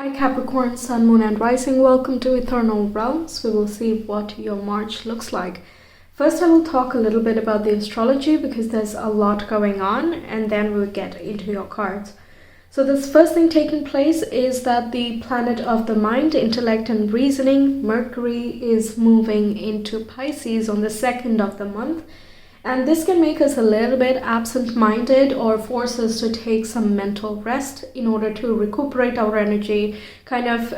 Hi Capricorn, Sun, Moon and Rising, welcome to Ethernal Realms. We will see what your March looks like. First I will talk a little bit about the astrology because there's a lot going on, and then we'll get into your cards. So this first thing taking place is that the planet of the mind, intellect and reasoning, Mercury, is moving into Pisces on the 2nd of the month. And this can make us a little bit absent-minded or force us to take some mental rest in order to recuperate our energy, kind of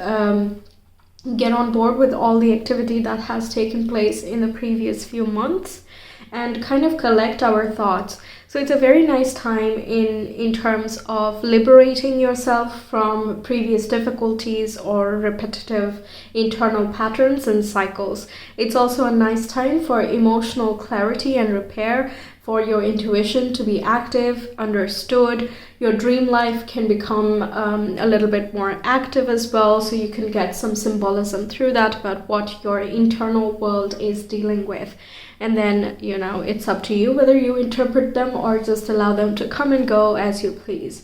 get on board with all the activity that has taken place in the previous few months and kind of collect our thoughts. So it's a very nice time in terms of liberating yourself from previous difficulties or repetitive internal patterns and cycles. It's also a nice time for emotional clarity and repair, for your intuition to be active, understood. Your dream life can become a little bit more active as well, so you can get some symbolism through that about what your internal world is dealing with. And then, it's up to you whether you interpret them or just allow them to come and go as you please.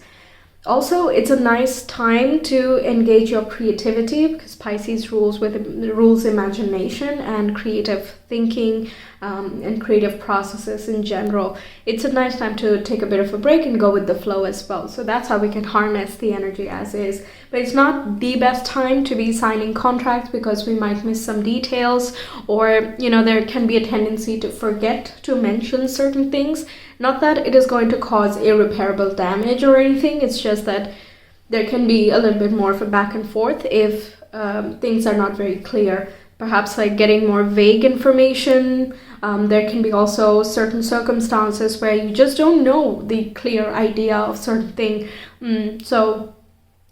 Also, it's a nice time to engage your creativity because Pisces rules imagination and creative thinking and creative processes in general. It's a nice time to take a bit of a break and go with the flow as well. So that's how we can harness the energy as is. But it's not the best time to be signing contracts because we might miss some details, or there can be a tendency to forget to mention certain things. Not that it is going to cause irreparable damage or anything, it's just that there can be a little bit more of a back and forth if things are not very clear. Perhaps like getting more vague information. There can be also certain circumstances where you just don't know the clear idea of certain thing. So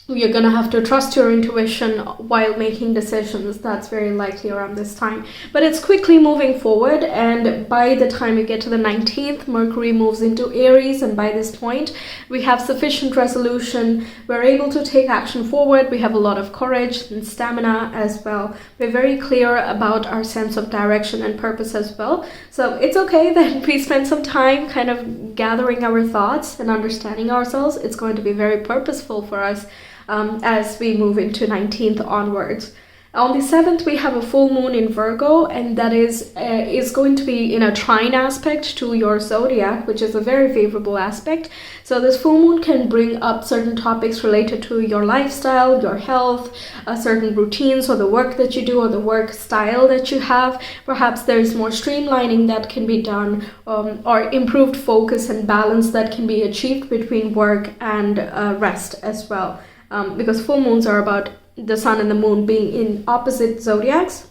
you're going to have to trust your intuition while making decisions. That's very likely around this time. But it's quickly moving forward, and by the time you get to the 19th, Mercury moves into Aries, and by this point, we have sufficient resolution. We're able to take action forward. We have a lot of courage and stamina as well. We're very clear about our sense of direction and purpose as well. So it's okay that we spend some time kind of gathering our thoughts and understanding ourselves. It's going to be very purposeful for us as we move into 19th onwards. On the 7th, we have a full moon in Virgo, and that is going to be in a trine aspect to your zodiac, which is a very favorable aspect. So this full moon can bring up certain topics related to your lifestyle, your health, certain routines, or the work that you do, or the work style that you have. Perhaps there's more streamlining that can be done, or improved focus and balance that can be achieved between work and rest as well. Because full moons are about the sun and the moon being in opposite zodiacs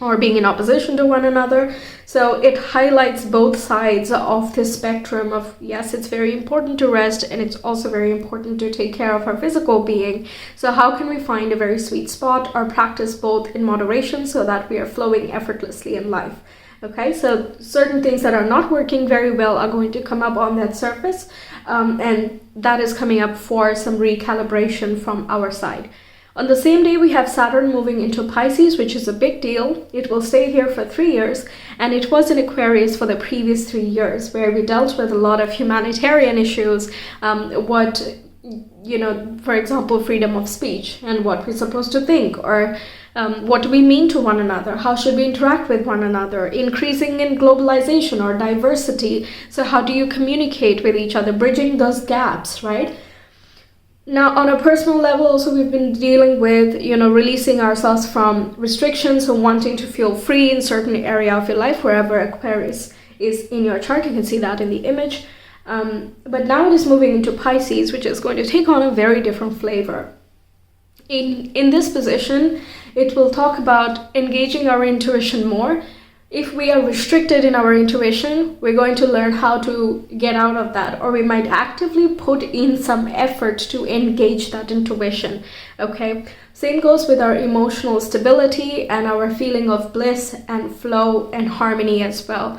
or being in opposition to one another. So it highlights both sides of the spectrum of, yes, it's very important to rest, and it's also very important to take care of our physical being. So how can we find a very sweet spot or practice both in moderation so that we are flowing effortlessly in life? Okay, so certain things that are not working very well are going to come up on that surface, and that is coming up for some recalibration from our side. On the same day, we have Saturn moving into Pisces, which is a big deal. It will stay here for 3 years, and it was in Aquarius for the previous 3 years, where we dealt with a lot of humanitarian issues, for example, freedom of speech and what we're supposed to think, or what do we mean to one another? How should we interact with one another? Increasing in globalization or diversity. So how do you communicate with each other? Bridging those gaps, right? Now, on a personal level, also, we've been dealing with, releasing ourselves from restrictions and wanting to feel free in certain area of your life, wherever Aquarius is in your chart. You can see that in the image. But now it is moving into Pisces, which is going to take on a very different flavor. In this position, it will talk about engaging our intuition more. If we are restricted in our intuition, we're going to learn how to get out of that, or we might actively put in some effort to engage that intuition. Okay, same goes with our emotional stability and our feeling of bliss and flow and harmony as well.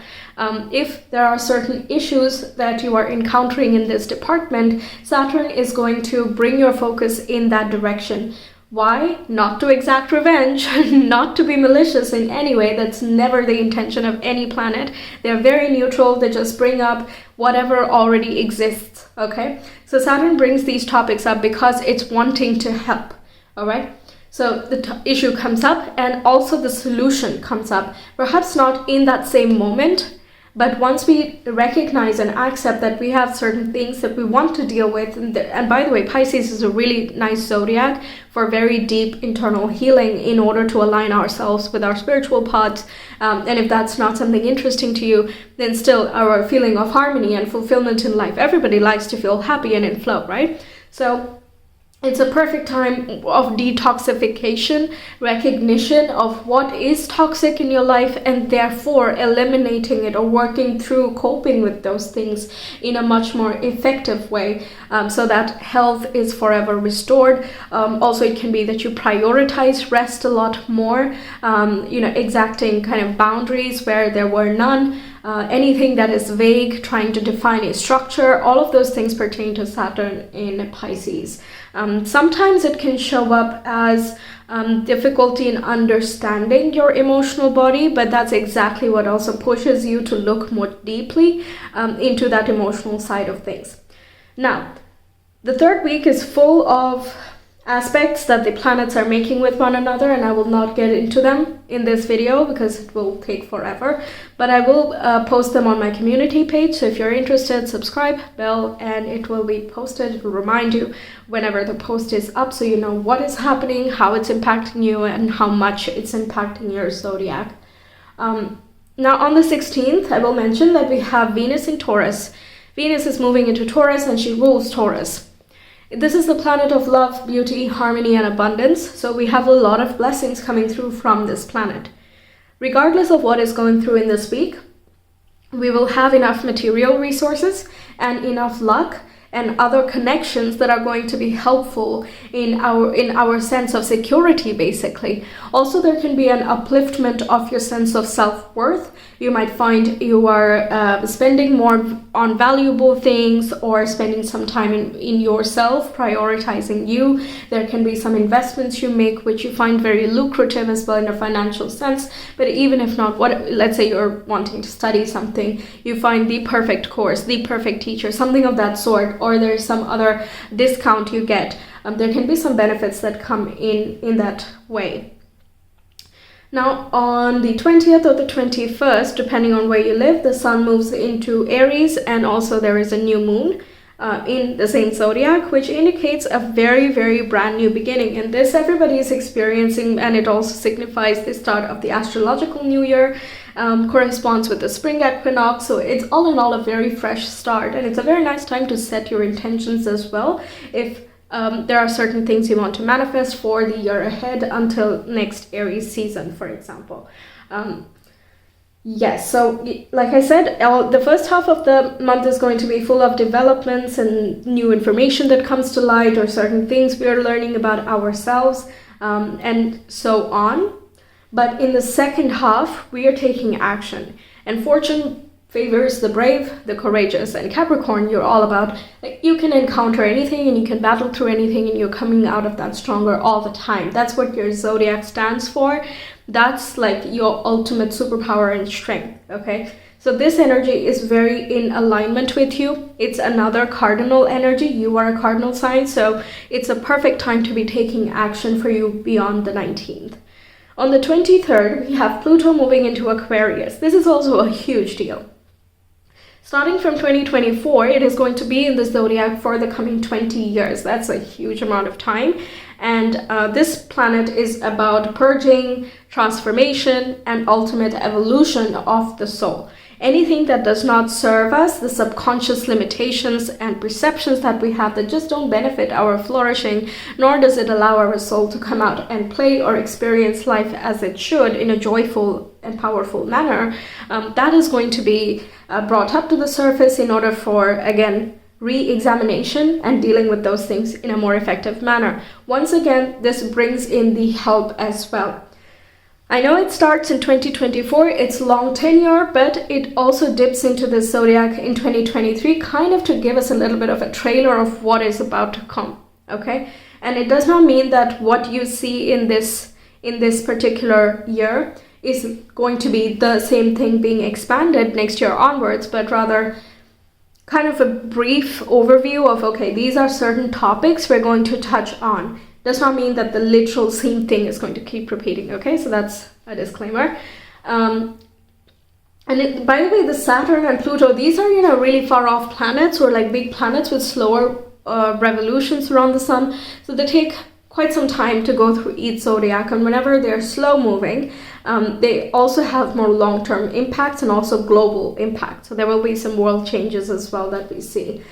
If there are certain issues that you are encountering in this department, Saturn is going to bring your focus in that direction. Why? Not to exact revenge, not to be malicious in any way. That's never the intention of any planet. They're very neutral. They just bring up whatever already exists, okay? So Saturn brings these topics up because it's wanting to help, All right. So the issue comes up, and also the solution comes up. Perhaps not in that same moment, but once we recognize and accept that we have certain things that we want to deal with, and by the way, Pisces is a really nice zodiac for very deep internal healing in order to align ourselves with our spiritual paths. And if that's not something interesting to you, then still our feeling of harmony and fulfillment in life. Everybody likes to feel happy and in flow, right? So it's a perfect time of detoxification, recognition of what is toxic in your life, and therefore eliminating it or working through coping with those things in a much more effective way, so that health is forever restored. Also, it can be that you prioritize rest a lot more, exacting kind of boundaries where there were none. Anything that is vague, trying to define a structure, all of those things pertain to Saturn in Pisces. Sometimes it can show up as difficulty in understanding your emotional body, but that's exactly what also pushes you to look more deeply into that emotional side of things. Now, the third week is full of aspects that the planets are making with one another, and I will not get into them in this video because it will take forever, but I will post them on my community page. So if you're interested, subscribe, bell, and it will be posted. It will remind you whenever the post is up, so you know what is happening, how it's impacting you, and how much it's impacting your zodiac. Now on the 16th, I will mention that we have Venus in Taurus. Venus is moving into Taurus, and she rules Taurus. This is the planet of love, beauty, harmony, and abundance, so we have a lot of blessings coming through from this planet. Regardless of what is going through in this week, we will have enough material resources and enough luck and other connections that are going to be helpful in our sense of security, basically. Also, there can be an upliftment of your sense of self-worth. You might find you are spending more on valuable things, or spending some time in yourself, prioritizing you. There can be some investments you make which you find very lucrative as well in a financial sense. But even if not, let's say you're wanting to study something, you find the perfect course, the perfect teacher, something of that sort, or there's some other discount you get. There can be some benefits that come in that way. Now on the 20th or the 21st, depending on where you live, the sun moves into Aries, and also there is a new moon in the same zodiac, which indicates a very, very brand new beginning. And this everybody is experiencing, and it also signifies the start of the astrological new year, corresponds with the spring equinox. So it's all in all a very fresh start, and it's a very nice time to set your intentions as well. If there are certain things you want to manifest for the year ahead until next Aries season, for example. Yes, so like I said, the first half of the month is going to be full of developments and new information that comes to light, or certain things we are learning about ourselves, and so on. But in the second half, we are taking action, and fortune favors the brave, the courageous. And Capricorn, you're all about, you can encounter anything and you can battle through anything, and you're coming out of that stronger all the time. That's what your zodiac stands for. That's like your ultimate superpower and strength, okay? So this energy is very in alignment with you. It's another cardinal energy. You are a cardinal sign, so it's a perfect time to be taking action for you beyond the 19th. On the 23rd, we have Pluto moving into Aquarius. This is also a huge deal. Starting from 2024, it is going to be in the zodiac for the coming 20 years. That's a huge amount of time. And this planet is about purging, transformation, and ultimate evolution of the soul. Anything that does not serve us, the subconscious limitations and perceptions that we have that just don't benefit our flourishing, nor does it allow our soul to come out and play or experience life as it should in a joyful and powerful manner, that is going to be brought up to the surface in order for, again, re-examination and dealing with those things in a more effective manner. Once again, this brings in the help as well. I know it starts in 2024, it's long tenure, but it also dips into the zodiac in 2023, kind of to give us a little bit of a trailer of what is about to come, okay? And it does not mean that what you see in this particular year is going to be the same thing being expanded next year onwards, but rather kind of a brief overview of, okay, these are certain topics we're going to touch on. does not mean that the literal same thing is going to keep repeating. Okay, so that's a disclaimer. And by the way, the Saturn and Pluto, these are, really far off planets, or like big planets with slower revolutions around the sun. So they take quite some time to go through each zodiac, and whenever they're slow moving, they also have more long-term impacts and also global impact. So there will be some world changes as well that we see.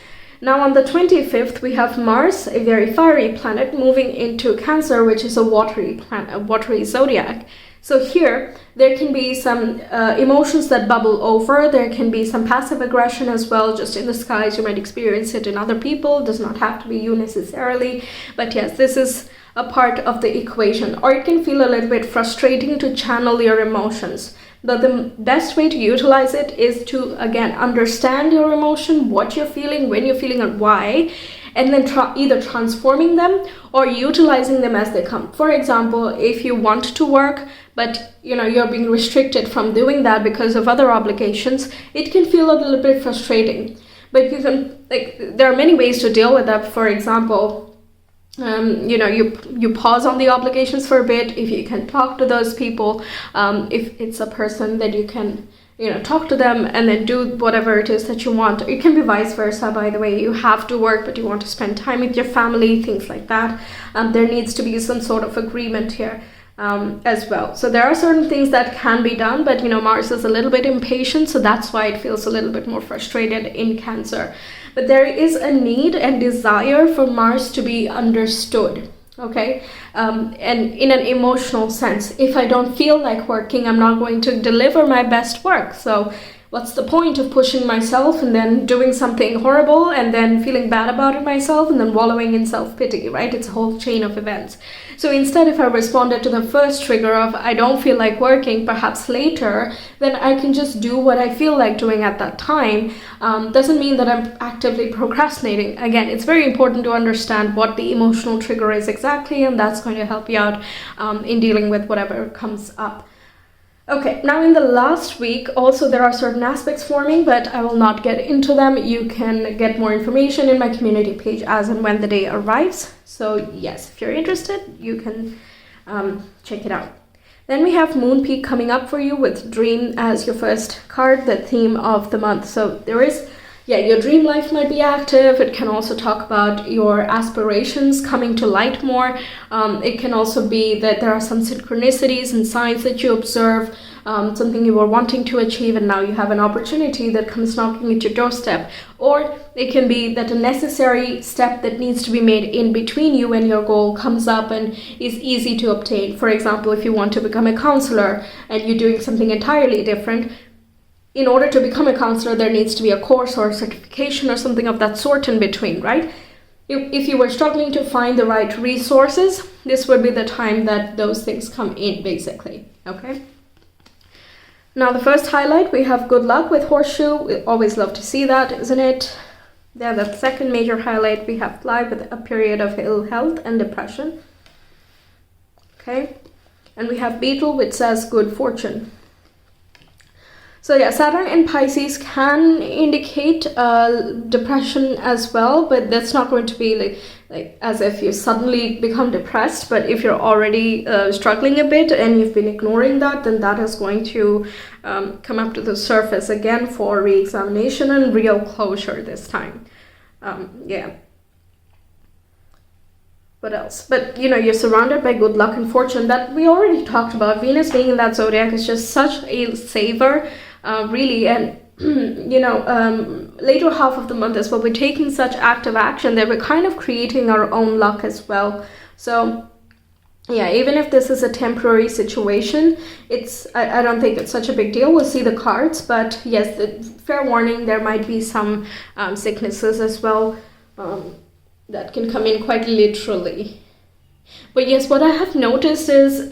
Now on the 25th, we have Mars, a very fiery planet, moving into Cancer, which is a watery planet, a watery zodiac. So here, there can be some emotions that bubble over. There can be some passive aggression as well, just in the skies. You might experience it in other people. It does not have to be you necessarily. But yes, this is a part of the equation. Or it can feel a little bit frustrating to channel your emotions. But the best way to utilize it is to, again, understand your emotion, what you're feeling, when you're feeling, and why, and then either transforming them or utilizing them as they come. For example, if you want to work, but you're being restricted from doing that because of other obligations, it can feel a little bit frustrating. But you can, there are many ways to deal with that. For example, you pause on the obligations for a bit. If you can talk to those people, if it's a person that you can talk to them and then do whatever it is that you want. It can be vice versa, by the way. You have to work, but you want to spend time with your family, things like that. There needs to be some sort of agreement here as well. So there are certain things that can be done, but Mars is a little bit impatient, so that's why it feels a little bit more frustrated in Cancer. But there is a need and desire for Mars to be understood. Okay, and in an emotional sense, if I don't feel like working, I'm not going to deliver my best work. So what's the point of pushing myself and then doing something horrible and then feeling bad about it myself and then wallowing in self-pity, right? It's a whole chain of events. So instead, if I responded to the first trigger of I don't feel like working, perhaps later, then I can just do what I feel like doing at that time. Doesn't mean that I'm actively procrastinating. Again, it's very important to understand what the emotional trigger is exactly, and that's going to help you out in dealing with whatever comes up. Okay, now in the last week, also there are certain aspects forming, but I will not get into them. You can get more information in my community page as and when the day arrives. So yes, if you're interested, you can check it out. Then we have Moon Peak coming up for you with Dream as your first card, the theme of the month. So there is, your dream life might be active. It can also talk about your aspirations coming to light more. It can also be that there are some synchronicities and signs that you observe, something you were wanting to achieve and now you have an opportunity that comes knocking at your doorstep. Or it can be that a necessary step that needs to be made in between you and your goal comes up and is easy to obtain. For example, if you want to become a counselor and you're doing something entirely different, in order to become a counselor, there needs to be a course or a certification or something of that sort in between, right? If you were struggling to find the right resources, this would be the time that those things come in, basically, okay? Now, the first highlight, we have good luck with Horseshoe. We always love to see that, isn't it? Then the second major highlight, we have Fly with a period of ill health and depression. Okay, and we have Beetle, which says good fortune. So yeah, Saturn in Pisces can indicate depression as well, but that's not going to be like as if you suddenly become depressed. But if you're already struggling a bit and you've been ignoring that, then that is going to come up to the surface again for re-examination and real closure this time. What else? But you're surrounded by good luck and fortune that we already talked about. Venus being in that zodiac is just such a saver, really. And later half of the month as well, we're taking such active action that we're kind of creating our own luck as well. So yeah, even if this is a temporary situation, I don't think it's such a big deal. We'll see the cards, but yes, fair warning, there might be some sicknesses as well that can come in quite literally. But yes, what I have noticed is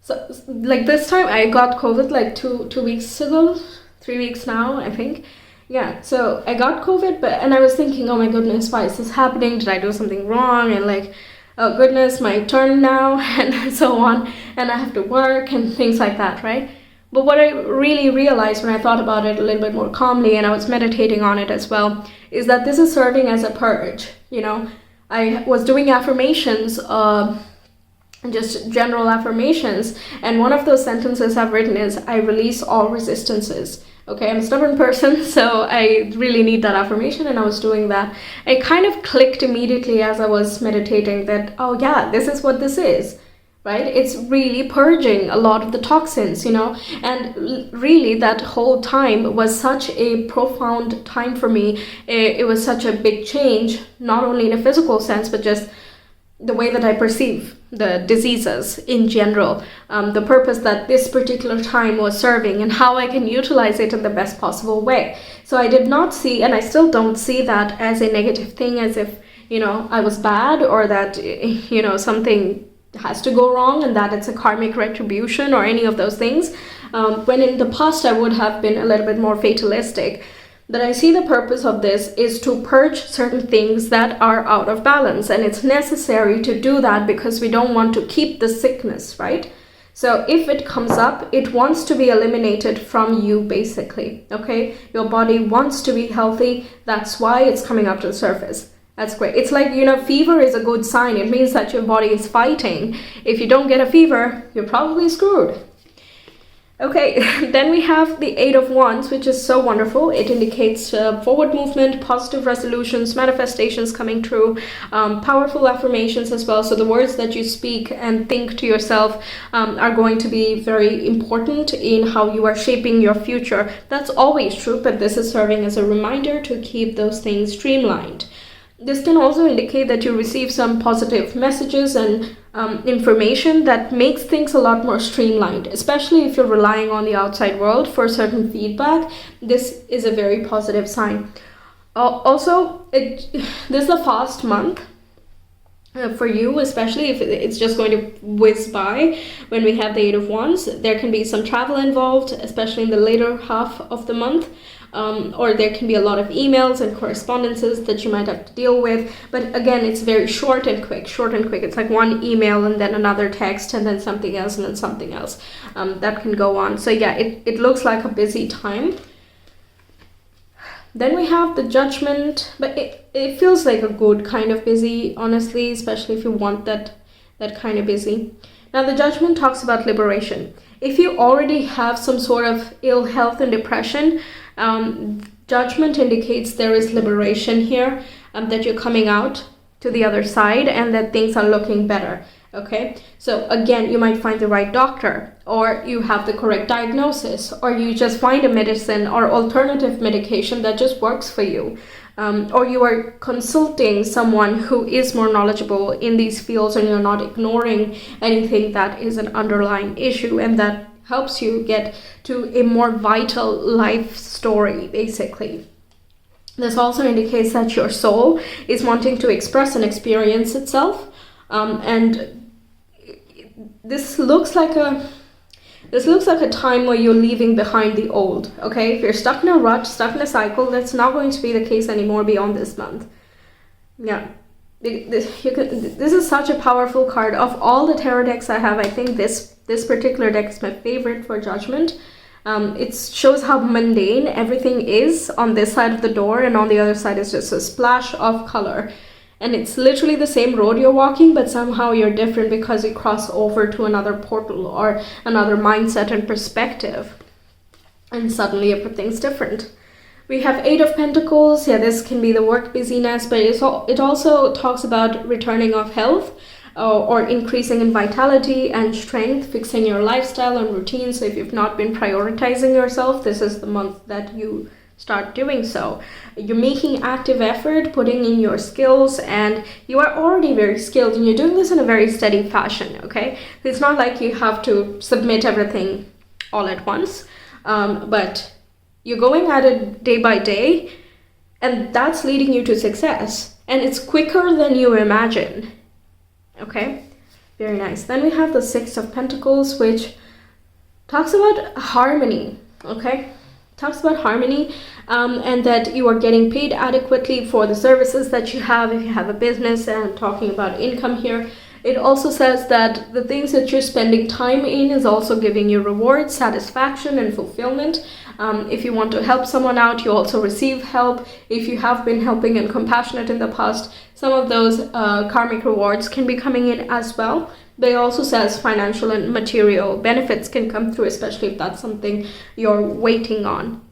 so like this time I got COVID like two weeks ago, 3 weeks now, I think. Yeah, so I got COVID, and I was thinking, oh my goodness, why is this happening? Did I do something wrong? And like, oh goodness, my turn now, and so on, and I have to work and things like that, right? But what I really realized when I thought about it a little bit more calmly, and I was meditating on it as well, is that this is serving as a purge. I was doing affirmations, just general affirmations, and one of those sentences I've written is, I release all resistances. Okay, I'm a stubborn person, so I really need that affirmation, and I was doing that. It kind of clicked immediately as I was meditating that, oh yeah, this is what this is, right? It's really purging a lot of the toxins, you know, and really that whole time was such a profound time for me. It was such a big change, not only in a physical sense, but just the way that I perceive the diseases in general, the purpose that this particular time was serving, and how I can utilize it in the best possible way. So I did not see, and I still don't see that as a negative thing, as if, you know, I was bad, or that, you know, something has to go wrong and that it's a karmic retribution or any of those things. When in the past I would have been a little bit more fatalistic. That I see the purpose of this is to purge certain things that are out of balance, and it's necessary to do that because we don't want to keep the sickness, right? So if it comes up, it wants to be eliminated from you, basically, okay? Your body wants to be healthy, that's why it's coming up to the surface. That's great. It's like, you know, fever is a good sign. It means that your body is fighting. If you don't get a fever, you're probably screwed. Okay, then we have the Eight of Wands, which is so wonderful. It indicates forward movement, positive resolutions, manifestations coming true, powerful affirmations as well. So the words that you speak and think to yourself are going to be very important in how you are shaping your future. That's always true, but this is serving as a reminder to keep those things streamlined. This can also indicate that you receive some positive messages and information that makes things a lot more streamlined, especially if you're relying on the outside world for certain feedback. This is a very positive sign. Also, this is a fast month for you, especially if it's just going to whiz by. When we have the Eight of Wands, there can be some travel involved, especially in the later half of the month. Or there can be a lot of emails and correspondences that you might have to deal with. But again, it's very short and quick. It's like one email and then another text and then something else and then something else. That can go on. So yeah, it looks like a busy time. Then we have the Judgment, but it feels like a good kind of busy, honestly, especially if you want that kind of busy. Now the Judgment talks about liberation. If you already have some sort of ill health and depression, Judgment indicates there is liberation here, that you're coming out to the other side and that things are looking better. Okay, so again, you might find the right doctor, or you have the correct diagnosis, or you just find a medicine or alternative medication that just works for you. Or you are consulting someone who is more knowledgeable in these fields, and you're not ignoring anything that is an underlying issue, and that helps you get to a more vital life story, basically. This also indicates that your soul is wanting to express and experience itself, and this looks like a time where you're leaving behind the old. Okay, if you're stuck in a rut, stuck in a cycle, that's not going to be the case anymore beyond this month. Yeah, this is such a powerful card. Of all the tarot decks I have, I think this particular deck is my favorite for Judgment. It shows how mundane everything is on this side of the door, and on the other side is just a splash of color. And it's literally the same road you're walking, but somehow you're different because you cross over to another portal or another mindset and perspective. And suddenly everything's different. We have Eight of Pentacles. Yeah, this can be the work busyness, but it also talks about returning of health, or increasing in vitality and strength, fixing your lifestyle and routine. So if you've not been prioritizing yourself, this is the month that you start doing so. You're making active effort, putting in your skills, and you are already very skilled, and you're doing this in a very steady fashion, okay? It's not like you have to submit everything all at once, but you're going at it day by day, and that's leading you to success, and it's quicker than you imagine. Okay, very nice. Then we have the Six of Pentacles, which talks about harmony. Okay, talks about harmony, and that you are getting paid adequately for the services that you have. If you have a business, and I'm talking about income here, it also says that the things that you're spending time in is also giving you rewards, satisfaction, and fulfillment. If you want to help someone out, you also receive help. If you have been helping and compassionate in the past, some of those karmic rewards can be coming in as well. But it also says financial and material benefits can come through, especially if that's something you're waiting on.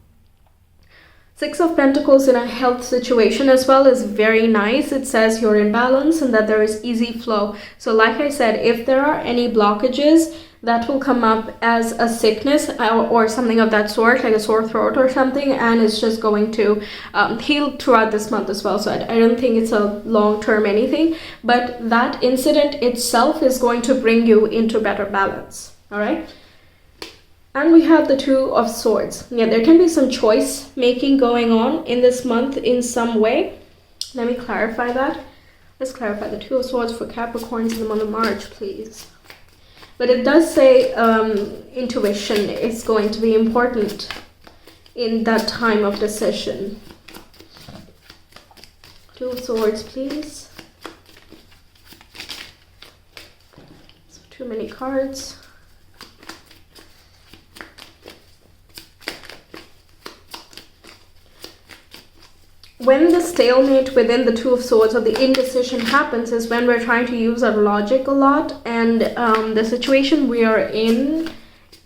Six of Pentacles in a health situation as well is very nice. It says you're in balance and that there is easy flow. So like I said, if there are any blockages, that will come up as a sickness or something of that sort, like a sore throat or something, and it's just going to heal throughout this month as well. So I don't think it's a long-term anything, but that incident itself is going to bring you into better balance. All right. And we have the Two of Swords. Yeah, there can be some choice making going on in this month in some way. Let me clarify that. Let's clarify the Two of Swords for Capricorns in the month of March, please. But it does say intuition is going to be important in that time of decision. Two of Swords, please. So too many cards. When the stalemate within the Two of Swords or the indecision happens is when we're trying to use our logic a lot, and the situation we are in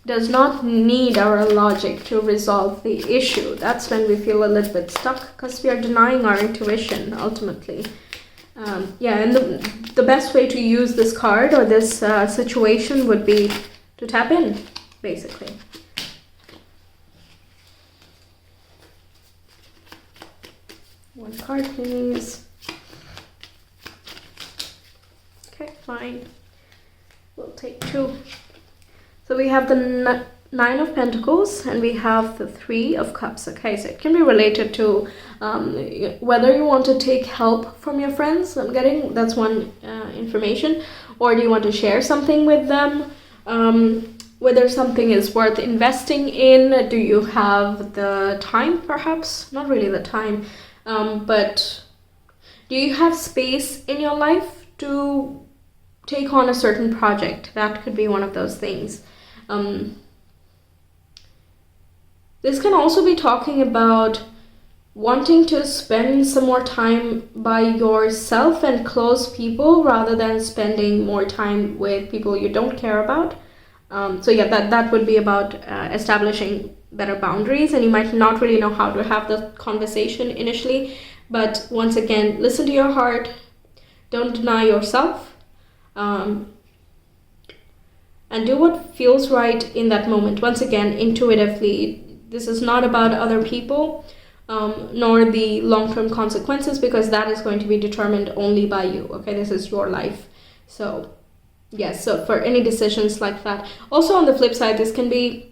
does not need our logic to resolve the issue. That's when we feel a little bit stuck because we are denying our intuition ultimately. And the best way to use this card or this situation would be to tap in, basically. One card, please. Okay, fine. We'll take two. So we have the Nine of Pentacles and we have the Three of Cups. Okay, so it can be related to whether you want to take help from your friends. I'm getting that's one information. Or do you want to share something with them? Whether something is worth investing in. Do you have the time, perhaps? Not really the time. But do you have space in your life to take on a certain project? That could be one of those things. This can also be talking about wanting to spend some more time by yourself and close people rather than spending more time with people you don't care about. So yeah, that would be about establishing better boundaries, and you might not really know how to have the conversation initially, but once again, listen to your heart, don't deny yourself, and do what feels right in that moment. Once again, intuitively. This is not about other people, nor the long-term consequences, because that is going to be determined only by you. Okay, this is your life. So yes, so for any decisions like that. Also on the flip side, this can be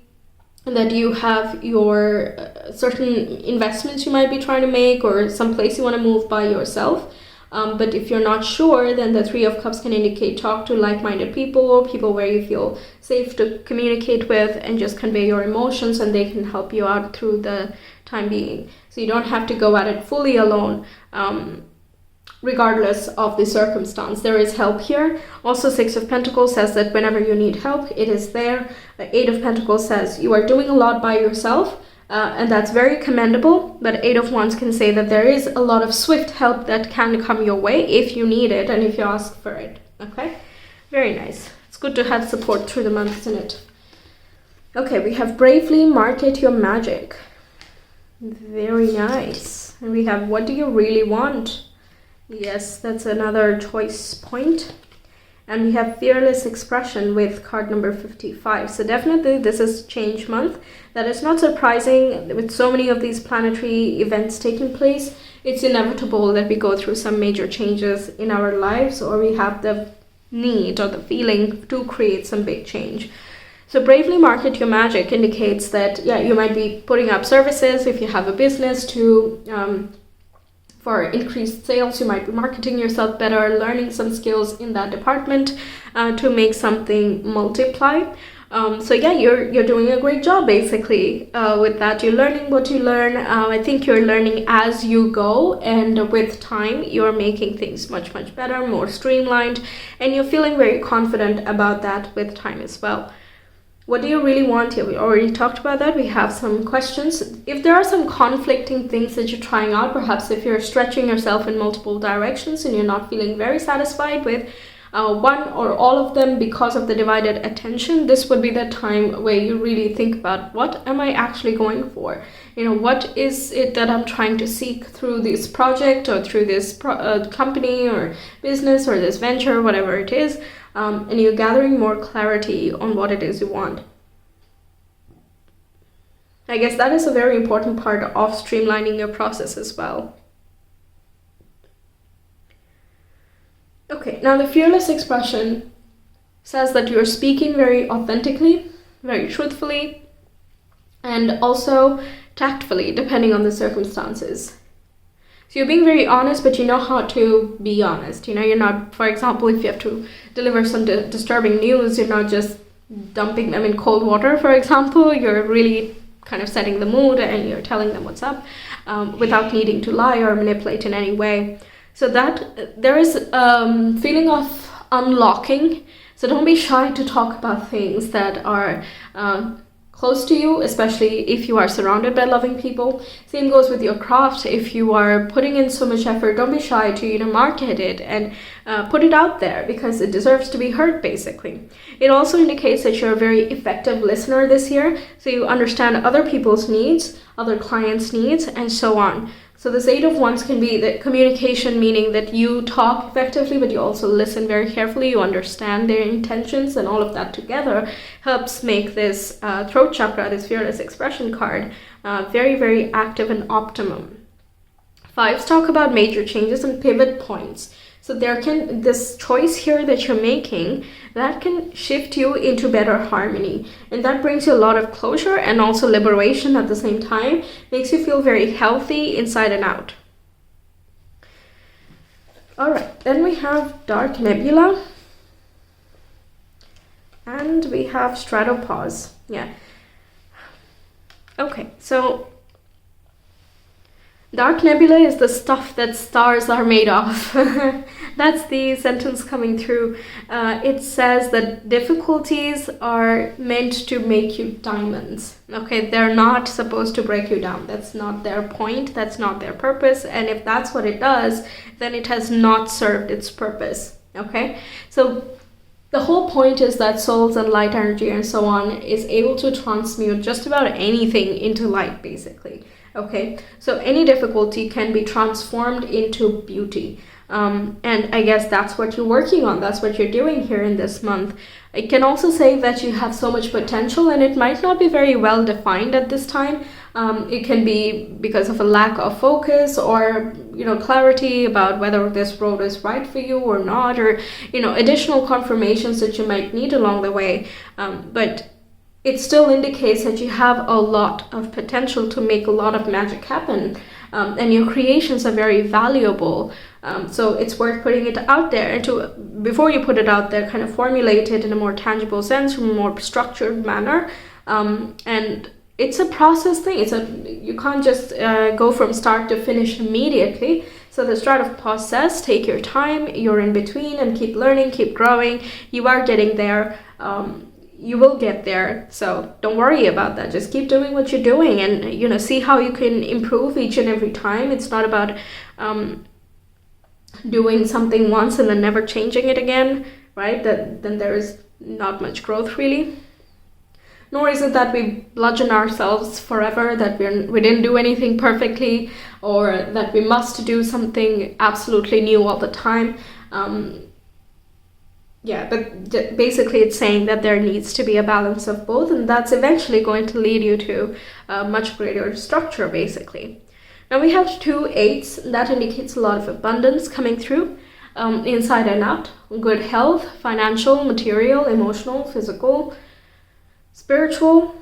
that you have your certain investments you might be trying to make, or some place you want to move by yourself. But if you're not sure, then the Three of Cups can indicate talk to like-minded people, people where you feel safe to communicate with and just convey your emotions, and they can help you out through the time being. So you don't have to go at it fully alone. Regardless of the circumstance, there is help here. Also, Six of Pentacles says that whenever you need help, it is there. The Eight of Pentacles says you are doing a lot by yourself, and that's very commendable. But Eight of Wands can say that there is a lot of swift help that can come your way if you need it and if you ask for it. Okay, very nice. It's good to have support through the month, isn't it? Okay, we have Bravely Market Your Magic. Very nice. And we have What Do You Really Want? Yes, that's another choice point. And we have Fearless Expression with card number 55. So definitely this is change month. That is not surprising with so many of these planetary events taking place. It's inevitable that we go through some major changes in our lives, or we have the need or the feeling to create some big change. So Bravely Market Your Magic indicates that, yeah, you might be putting up services if you have a business to for increased sales. You might be marketing yourself better, learning some skills in that department to make something multiply. So yeah, you're doing a great job basically with that. You're learning what you learn. I think you're learning as you go, and with time you're making things much better, more streamlined, and you're feeling very confident about that with time as well. What do you really want here? We already talked about that. We have some questions. If there are some conflicting things that you're trying out, perhaps if you're stretching yourself in multiple directions and you're not feeling very satisfied with one or all of them because of the divided attention, this would be the time where you really think about, what am I actually going for? What is it that I'm trying to seek through this project or through this company or business or this venture, whatever it is, and you're gathering more clarity on what it is you want. I guess that is a very important part of streamlining your process as well. Okay, now the fearless expression says that you're speaking very authentically, very truthfully, and also tactfully, depending on the circumstances. So you're being very honest, but you know how to be honest. You're not, for example, if you have to deliver some disturbing news, you're not just dumping them in cold water, for example. You're really kind of setting the mood and you're telling them what's up without needing to lie or manipulate in any way. So that there is a feeling of unlocking. So don't be shy to talk about things that are close to you, especially if you are surrounded by loving people. Same goes with your craft. If you are putting in so much effort, don't be shy to market it and put it out there, because it deserves to be heard, basically. It also indicates that you're a very effective listener this year, so you understand other people's needs, other clients' needs, and so on. So this 8 of Wands can be the communication, meaning that you talk effectively, but you also listen very carefully, you understand their intentions, and all of that together helps make this throat chakra, this fearless expression card, very, very active and optimum. 5s talk about major changes and pivot points. So this choice here that you're making, that can shift you into better harmony. And that brings you a lot of closure and also liberation at the same time. Makes you feel very healthy inside and out. All right, then we have Dark Nebula. And we have Stratopause. Yeah. Okay, so Dark Nebula is the stuff that stars are made of. That's the sentence coming through. It says that difficulties are meant to make you diamonds. Okay, they're not supposed to break you down. That's not their point. That's not their purpose. And if that's what it does, then it has not served its purpose. Okay, so the whole point is that souls and light energy and so on is able to transmute just about anything into light, basically. Okay, so any difficulty can be transformed into beauty. And I guess that's what you're working on. That's what you're doing here in this month. It can also say that you have so much potential, and it might not be very well defined at this time. It can be because of a lack of focus or, clarity about whether this road is right for you or not, or, additional confirmations that you might need along the way. But it still indicates that you have a lot of potential to make a lot of magic happen, and your creations are very valuable. So it's worth putting it out there, and before you put it out there, kind of formulate it in a more tangible sense, from a more structured manner. And it's a process thing. You can't just go from start to finish immediately. So the Stratopause says, take your time, you're in between, and keep learning, keep growing. You are getting there. You will get there, so don't worry about that. Just keep doing what you're doing, and see how you can improve each and every time. It's not about doing something once and then never changing it again, right? Then there is not much growth, really. Nor is it that we bludgeon ourselves forever, that we didn't do anything perfectly, or that we must do something absolutely new all the time. Yeah, but basically it's saying that there needs to be a balance of both, and that's eventually going to lead you to a much greater structure, basically. Now we have 2 8s. That indicates a lot of abundance coming through, inside and out. Good health, financial, material, emotional, physical, spiritual.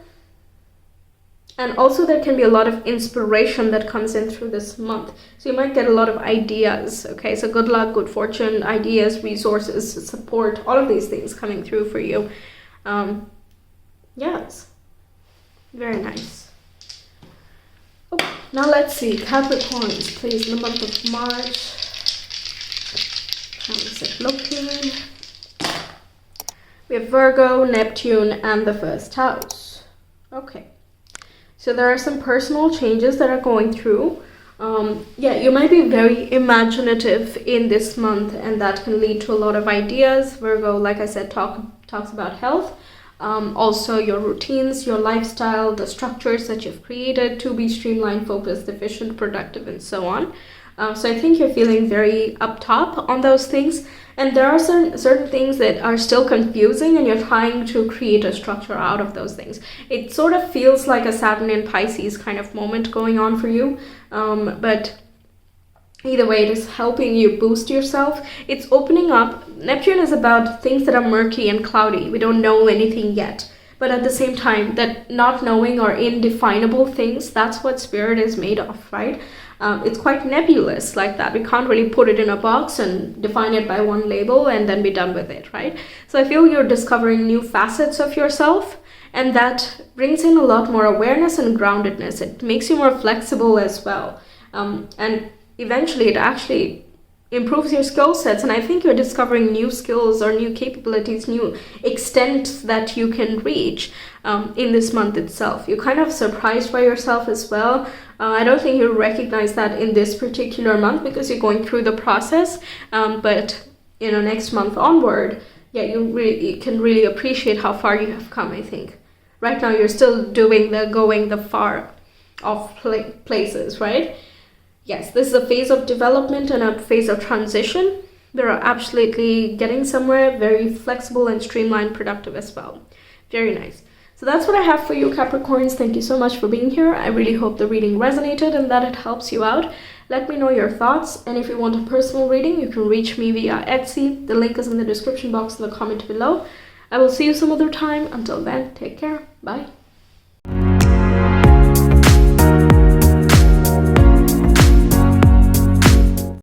And also there can be a lot of inspiration that comes in through this month. So you might get a lot of ideas, okay? So good luck, good fortune, ideas, resources, support, all of these things coming through for you. Yes, very nice. Oh, now let's see, Capricorns, please, in the month of March. How is it looking? We We have Virgo, Neptune, and the first house. Okay. So there are some personal changes that are going through. You might be very imaginative in this month, and that can lead to a lot of ideas. Virgo, like I said, talks about health. Also your routines, your lifestyle, the structures that you've created to be streamlined, focused, efficient, productive, and so on. So I think you're feeling very up top on those things. And there are certain things that are still confusing, and you're trying to create a structure out of those things. It sort of feels like a Saturn in Pisces kind of moment going on for you. But either way, it is helping you boost yourself. It's opening up. Neptune is about things that are murky and cloudy. We don't know anything yet. But at the same time, that not knowing or indefinable things, that's what spirit is made of, right? It's quite nebulous like that. We can't really put it in a box and define it by one label and then be done with it, right? So I feel you're discovering new facets of yourself, and that brings in a lot more awareness and groundedness. It makes you more flexible as well. And eventually it actually improves your skill sets, and I think you're discovering new skills or new capabilities, new extents that you can reach in this month itself. You're kind of surprised by yourself as well. I don't think you'll recognize that in this particular month because you're going through the process, but next month onward, you can really appreciate how far you have come. I think right now you're still doing the far off places, right? Yes, this is a phase of development and a phase of transition. They're absolutely getting somewhere, very flexible and streamlined, productive as well. Very nice. So that's what I have for you, Capricorns. Thank you so much for being here. I really hope the reading resonated and that it helps you out. Let me know your thoughts, and if you want a personal reading, you can reach me via Etsy. The link is in the description box in the comment below. I will see you some other time. Until then, take care. Bye.